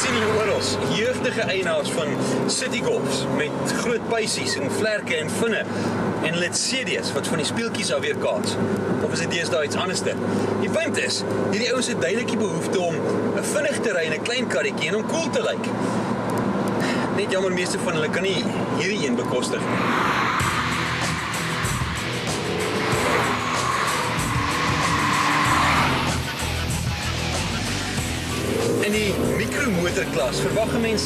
sien hulle oral. Jeugdige eienaars van City Golfs met groot pysies en vlerke en vinne. En hulle het CD's wat van die speeltjies af weer kaats. Of is dit deesdae iets anderste? Die punt is, hierdie ouens het duidelik die behoefte om 'n vinnig te ry in 'n klein karretjie en om cool te lyk. Net jammer, meeste van hulle kan nie hierdie een bekostig nie. In die mikromotorklas verwag 'n mens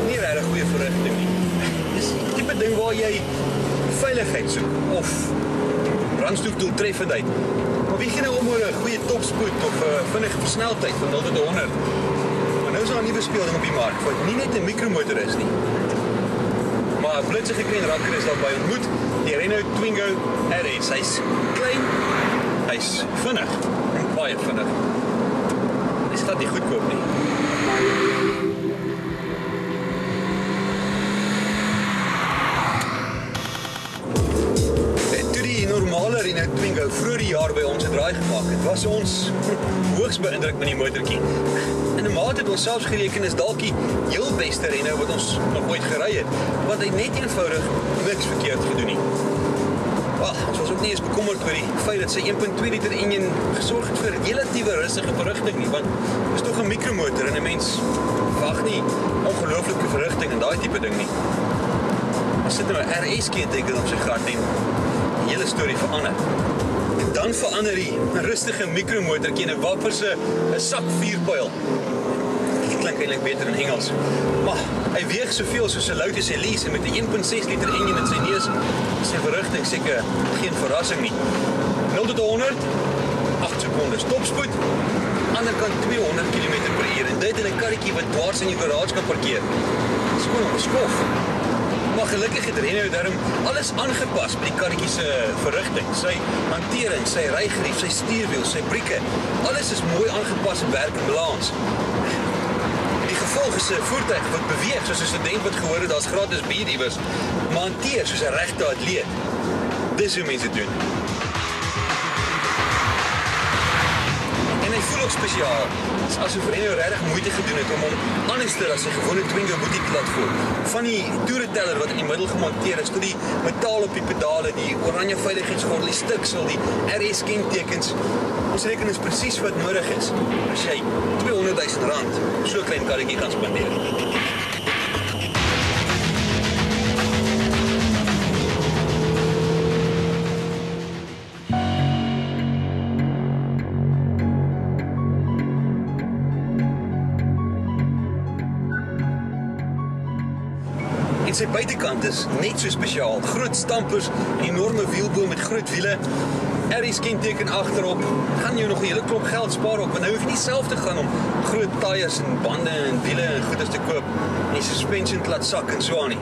nie regtig goeie verrigting nie. Dis die tipe ding waar jy veiligheid soek of brandstofdoeltreffendheid. Maar wie gaan nou om oor 'n goeie topspoed of 'n vinnige versnelheid van 0 tot 100? Maar nou is daar 'n nuwe speelding op die mark wat nie net 'n mikromotor is nie. Maar 'n blitsige klein rakker is daarby ontmoet, die Renault Twingo RS. Hy's klein, hy's vinnig en baie vinnig. Hy staat nie goedkoop nie. Toe die normale Renault Twingo vroeër die jaar by ons 'n draai gemaak het, was ons hoogs beïndruk met die motortjie. In 'n mate het ons selfs gereken is dalk die heel beste Renault wat ons nog ooit gery het, want hy het net eenvoudig niks verkeerd gedoen nie. Ons was ook nie eens bekommerd oor die feit dat sy 1.2 liter enjin gesorg het vir relatiewe rustige verrigting nie, want dit is tog 'n mikromotor en 'n mens verwag nie ongelooflike verrigting en daai tipe ding nie. As sit nou 'n RS-kenteken op sy gat en die hele storie verander. En dan verander die rustige mikromotortjie in 'n wapperse 'n sak vuurpyl. Dit klink eintlik beter in Engels. Maar hy weeg soveel soos 'n Lotus Elise en met 'n 1.6 liter enjin in sy neus, sy verrigting seker geen verrassing nie. 0 tot 100, 8 sekondes topspoed, anderkant 200 km/h en dit in 'n karretjie wat dwars in die garage kan parkeer. Dis gewoon om beskof. Maar gelukkig het Renault daarom alles aangepas by die karretjie se verrigting, sy hantering, sy rygrief, sy stuurwiel, sy brieke. Alles is mooi aangepas en werk in balans. Die gevolg is 'n voertuig wat beweeg soos 'n student wat gehoor het daar's gratis bier iewers, maar hanteer soos 'n regte atleet. Dis hoe mense doen. En hy voel ook spesiaal. Dit is asof Renault regtig moeite gedoen het om hom anderster as sy gewone Twingo boetie te laat voel. Van die toereteller wat in die middel gemonteer is, tot die metaal op die pedale, die oranje veiligheidsgordel, die stiksel, die RS kentekens. Ons reken is presies wat nodig is as jy R200,000 so 'n klein karretjie kan spandeer. En sy buitekant is net so spesiaal. Groot stampers, 'n enorme wielboom met groot wiele, RS kenteken agterop. Gaan jou nog 'n hele klomp geld spaar op, want nou hoef jy nie self te gaan om groot tyres en bande en wiele en goeders te koop en die suspension te laat sak en so aan nie.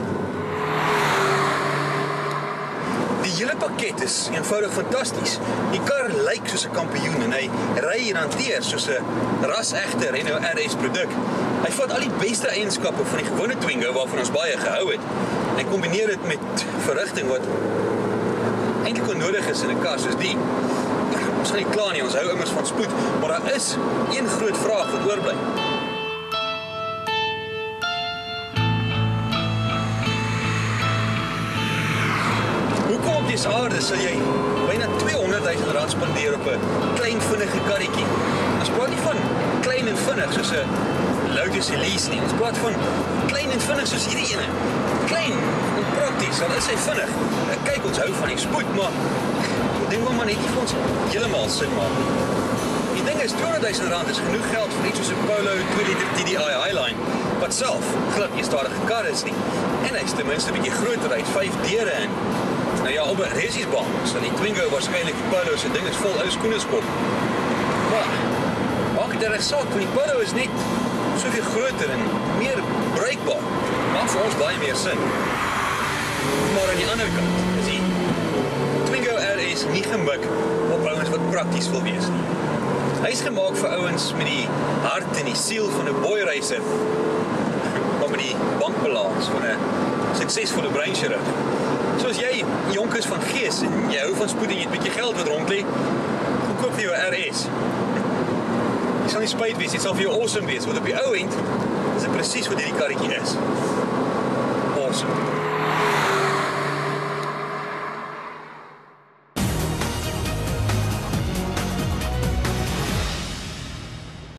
Die hele pakket is eenvoudig fantasties. Die kar lyk soos 'n kampioen en hy ry en hanteer soos 'n ras-egte Renault RS produk. Hy vat al die beste eienskappe van die gewone Twingo waarvan ons baie gehou het. Hy kombineer dit met verrigting wat eintlik onnodig is in 'n kar soos die. Ons gaan nie kla nie, ons hou immers van spoed, maar daar is een groot vraag wat oorbly. Hoekom op dese aarde sal jy byna R200,000 spandeer op 'n klein vinnige karretjie? Ons praat nie van klein en vinnig soos 'n Lotus Elise nie. Ons praat van klein en vinnig soos hierdie ene. Klein en prakties, al is hy vinnig. Kyk, ons hou van die spoed, maar die ding wil maar net nie vir ons heeltemal sin maak. Die ding is R200,000 is genoeg geld vir iets soos 'n Polo 2 liter TDI Highline, wat self glad nie stadige kar is nie. En hy's ten minste 'n bietjie groter, hy het 5 deure in. Nou ja, op 'n resiesbaan sal die Twingo waarskynlik die Polo se ding is vol ou skoeneskop. Maar maak dit reg saak, want die Polo is net soveel groter en meer bruikbaar. Maak vir ons baie meer sin. Maar aan die ander kant is die Twingo RS nie gemik op ouens wat prakties wil wees nie. Hy is gemaak vir ouens met die hart en die siel van 'n boy racer, maar met die bankbalans van 'n suksesvolle breinchirurg. Soos jy jonk is van gees en jy hou van spoed en jy het 'n bietjie geld wat rond lê, koop jy jou RS. Jy sal nie spyt wees, dit sal vir jou awesome wees, want op die ou end is dit presies wat hierdie karretjie is. Awesome.